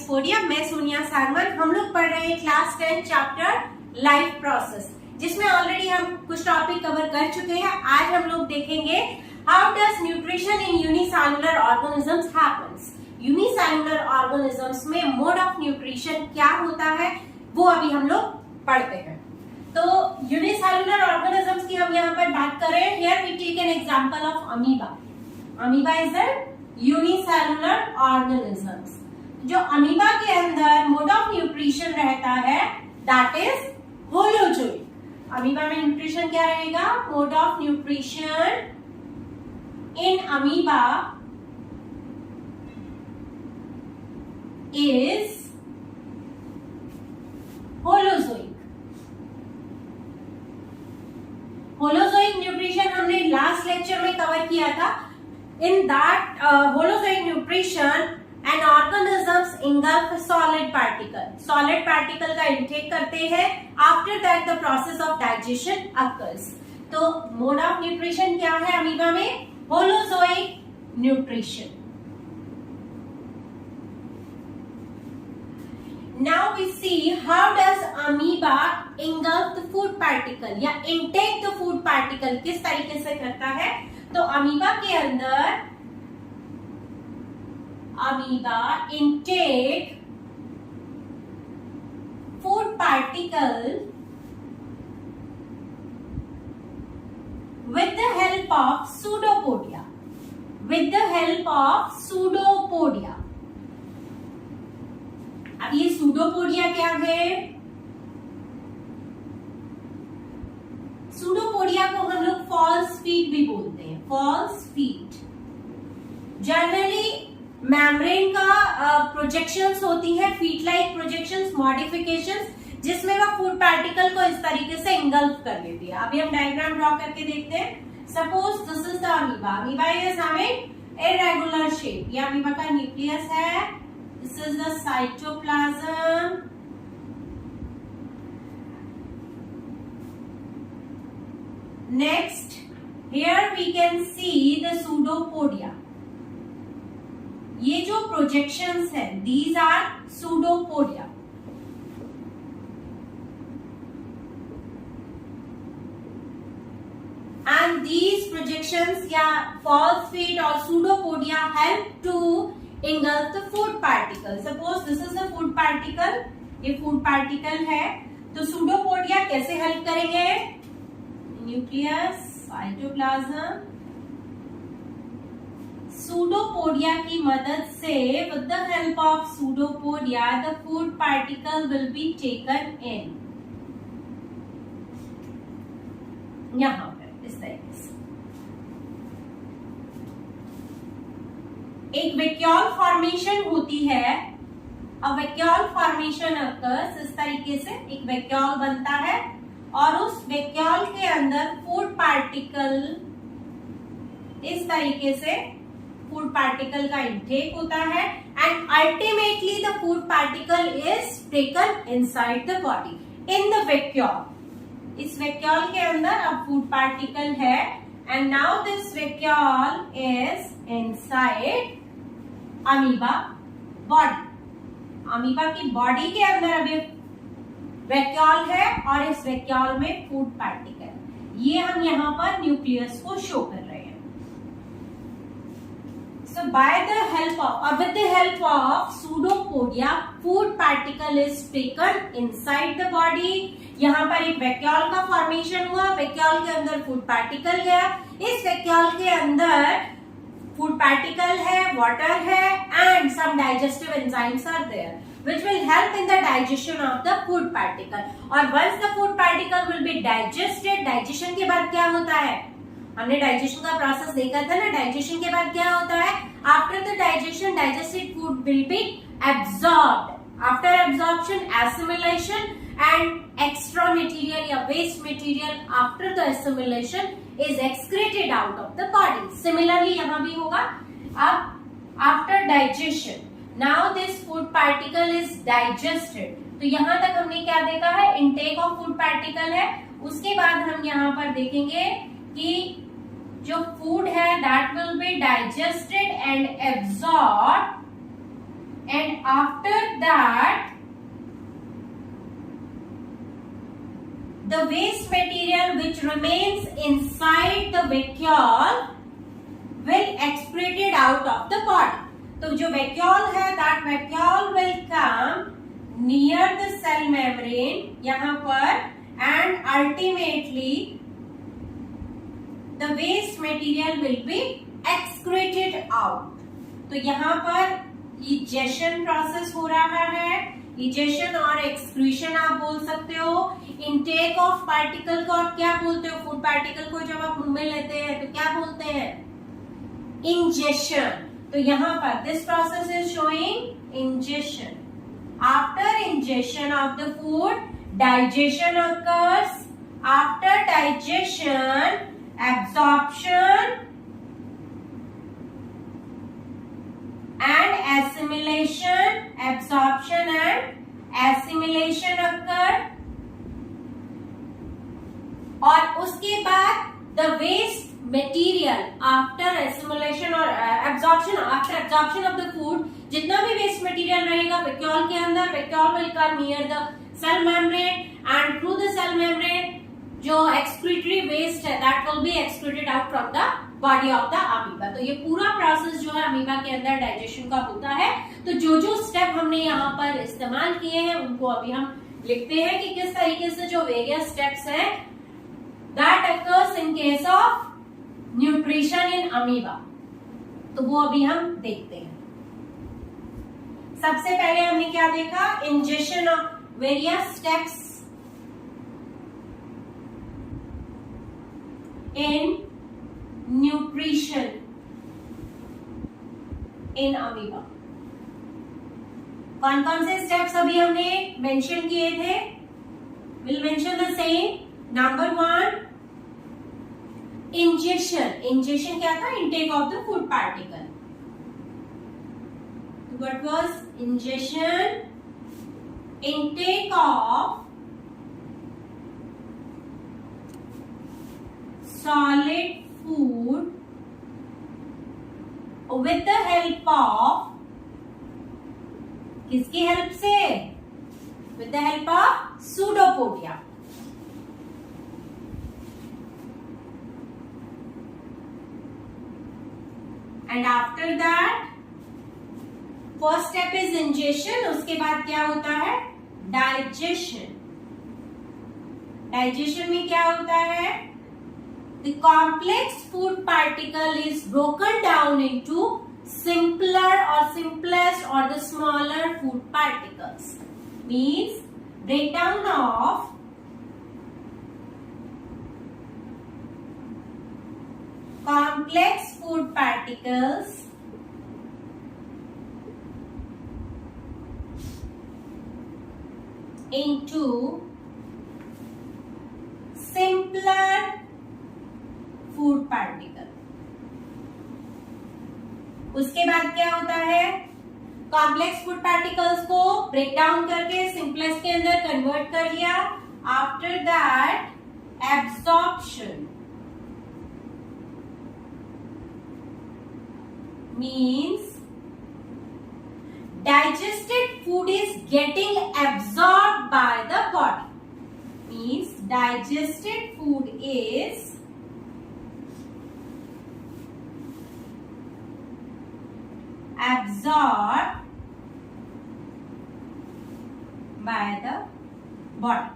Podium. मैं सोनिया सागमन। हम लोग पढ़ रहे हैं क्लास 10 चैप्टर लाइफ प्रोसेस, जिसमें ऑलरेडी हम कुछ टॉपिक कवर कर चुके हैं। आज हम लोग देखेंगे how does nutrition in unicellular organisms happens. Unicellular organisms में मोड ऑफ न्यूट्रिशन क्या होता है वो अभी हम लोग पढ़ते हैं। तो यूनिसेलुलर ऑर्गेनिजम्स की हम यहाँ पर बात कर रहे हैं। Here we take an example of amoeba. Amoeba is a unicellular organisms. जो अमीबा के अंदर मोड ऑफ न्यूट्रिशन रहता है दैट इज होलोजोइक। अमीबा में न्यूट्रिशन क्या रहेगा? Mode of nutrition in amoeba is holozoic. Holozoic nutrition हमने लास्ट लेक्चर में कवर किया था। In that holozoic nutrition, an organisms engulf solid particle. Solid particle का intake करते हैं. After that, the process of digestion occurs. तो mode of nutrition क्या है अमीबा में? Holozoic nutrition. Now we see how does amoeba engulf the food particle या intake the food particle किस तरीके से करता है? तो अमीबा के अंदर amoeba intake food particle with the help of pseudopodia. With the help of pseudopodia. अब ये pseudopodia क्या है? सूडोपोडिया को हम लोग फॉल्स फीट भी बोलते हैं। फॉल्स फीट जनरली मेम्ब्रेन का प्रोजेक्शंस होती है, फीट लाइक प्रोजेक्शंस, मॉडिफिकेशंस, जिसमें वह फूड पार्टिकल को इस तरीके से इंगल्फ कर लेती है। अभी हम डायग्राम ड्रॉ करके देखते हैं। Suppose this is the amoeba. Amoeba is having irregular shape. ये अमीबा का न्यूक्लियस है। This is the cytoplasm. Next, here we can see the pseudopodia. ये जो projections है, these are pseudopodia. And these projections या false feet और pseudopodia help to engulf the food particle. Suppose this is the food particle. ये food particle है, तो pseudopodia कैसे help करेंगे? न्यूक्लियस, साइटोप्लाज्म, सूडोपोडिया की मदद से with the help of pseudopodia the food particle will be taken in. यहां पर इस तरीके से एक वैक्यूल फॉर्मेशन होती है। अब वैक्यूल फॉर्मेशन occurs इस तरीके से, एक वैक्यूल बनता है और उस वैक्यूल के अंदर फूड पार्टिकल इस तरीके से फूड पार्टिकल का इंटेक होता है and ultimately the food particle is taken inside the body in the vacuole. इस वैक्यूल के अंदर अब फूड पार्टिकल है and now this vacuole is inside amoeba body. Amoeba की बॉडी के अंदर अभी वैक्यूल है और इस वैक्यूल में फूड पार्टिकल। ये हम यहाँ पर न्यूक्लियस को शो कर रहे हैं। सो बाय द हेल्प ऑफ और with the help of pseudopodia food particle is taken inside the body. यहाँ पर एक वैक्यूल का फॉर्मेशन हुआ, वैक्यूल के अंदर फूड पार्टिकल गया। इस वैक्यूल के अंदर फूड पार्टिकल है, वाटर है and some digestive enzymes are there which will help in the digestion of the food particle. और once the food particle will be digested, digestion के बाद क्या होता है? हमने digestion का process देखा था ना। digestion के बाद क्या होता है? After the digestion, digested food will be absorbed. After absorption, assimilation and extra material या waste material after the assimilation is excreted out of the body. Similarly यहाँ भी होगा। अब after digestion Now this food particle is digested. तो यहाँ तक हमने क्या देखा है? इंटेक ऑफ फूड पार्टिकल है। उसके बाद हम यहाँ पर देखेंगे कि जो फूड है that will be digested and absorb and after that the waste material which remains inside the vacuole will excreted out of the body. तो जो vacuole है, that vacuole will come near the cell membrane यहाँ पर, and ultimately the waste material will be excreted out. तो यहाँ पर egestion process हो रहा है. इजेशन और एक्सक्रीशन आप बोल सकते हो. इनटेक ऑफ पार्टिकल को आप क्या बोलते हो? फूड पार्टिकल को जब आप मुंह में लेते हैं तो क्या बोलते हैं? इंजेशन. तो यहाँ पर this process is showing ingestion. After ingestion of the food digestion occurs. After digestion absorption and assimilation, absorption and assimilation occur. और उसके बाद the waste material after assimilation और absorption, after absorption of the food, जितना भी waste material रहेगा vacuole के अंदर, vacuole will come near the cell membrane and through the cell membrane जो excretory waste है that will be excreted out from the body of the amoeba. तो ये पूरा प्रोसेस जो है अमीबा के अंदर डाइजेशन का होता है. तो जो जो स्टेप हमने यहाँ पर इस्तेमाल किए हैं उनको अभी हम लिखते हैं कि किस तरीके से जो वेरियस स्टेप्स हैं that occurs in case of nutrition in amoeba. तो वो अभी हम देखते हैं. सबसे पहले हमने क्या देखा? Injection of various steps in nutrition in amoeba. कौन कौन से स्टेप्स अभी हमने मेंशन किए थे? We'll mention the same. Number 1, ingestion. Ingestion क्या था? Intake of the food particle. What was ingestion? Intake of solid food with the help of, किसकी हेल्प से? With the help of pseudopodia. And after that first step is ingestion. उसके बाद क्या होता है? Digestion. Digestion में क्या होता है? The complex food particle is broken down into simpler or simplest or the smaller food particles. Means breakdown of complex food particles into simpler food particle. उसके बाद क्या होता है? कॉम्प्लेक्स फूड पार्टिकल्स को ब्रेक डाउन करके simplest के अंदर convert कर लिया. After that absorption means digested food is getting absorb by the body. Means digested food is absorbed by the body.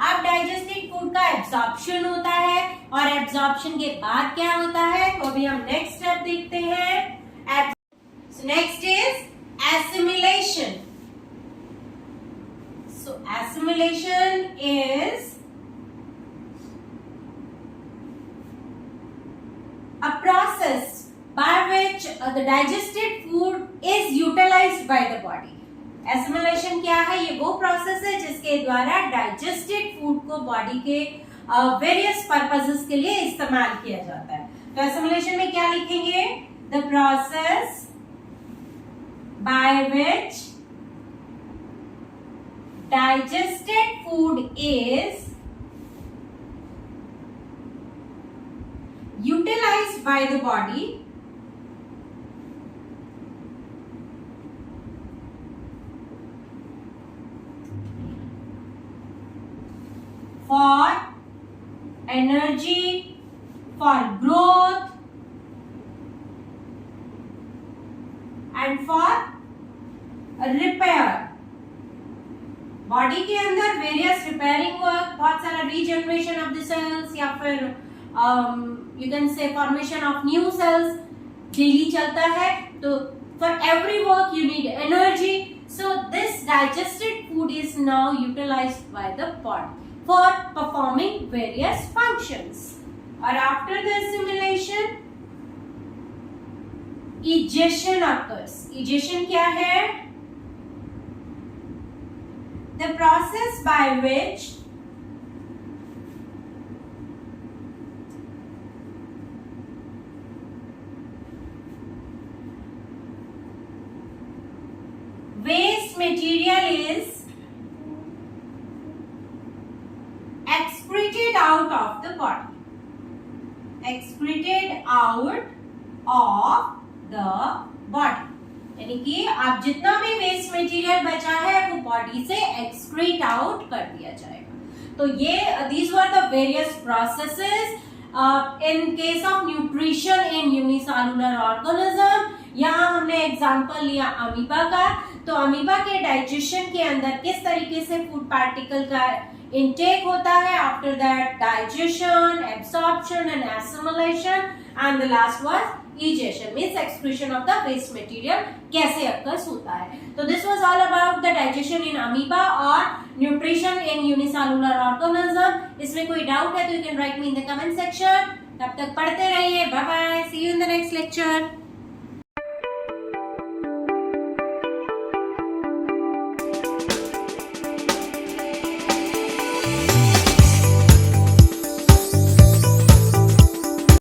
अब डाइजेस्टेड फूड का एब्जॉर्प्शन होता है और एब्जॉर्प्शन के बाद क्या होता है तो अभी हम नेक्स्ट स्टेप देखते हैं. Next is assimilation. So assimilation is a process by which the digested food is utilized by the body. Assimilation क्या है? ये वो प्रोसेस है जिसके द्वारा डाइजेस्टेड फूड को बॉडी के वेरियस पर्पसेस के लिए इस्तेमाल किया जाता है. तो एसिमिलेशन में क्या लिखेंगे? The process by which digested food is utilized by the body for energy, for growth and for repair. Body के अंदर वेरियस रिपेयरिंग वर्क, बहुत सारा रीजनरेशन ऑफ द सेल्स या फिर you can say formation of new cells daily चलता है. तो for every work you need energy. So this digested food is now utilized by the body for performing various functions. और after the assimilation egestion occurs. Egestion क्या है? The process by which waste material is excreted out of the body. Excreted out of the body. यानी कि आप जितना भी waste material बचा है वो बॉडी से एक्सक्रीट आउट कर दिया जाएगा. तो ये these were the various processes in case of nutrition in unicellular organism. यहाँ हमने एग्जांपल लिया अमीबा का. तो अमीबा के डाइजेशन के अंदर किस तरीके से फूड पार्टिकल का इनटेक होता है, after that digestion, absorption and assimilation, and the last was egestion, means excretion of the waste material कैसे occurs होता है. तो this was all about the digestion in amoeba और nutrition in unicellular organism. इसमें कोई doubt है तो you can write me in the comment section. तब तक पढ़ते रहिए. Bye bye. See you in the next lecture.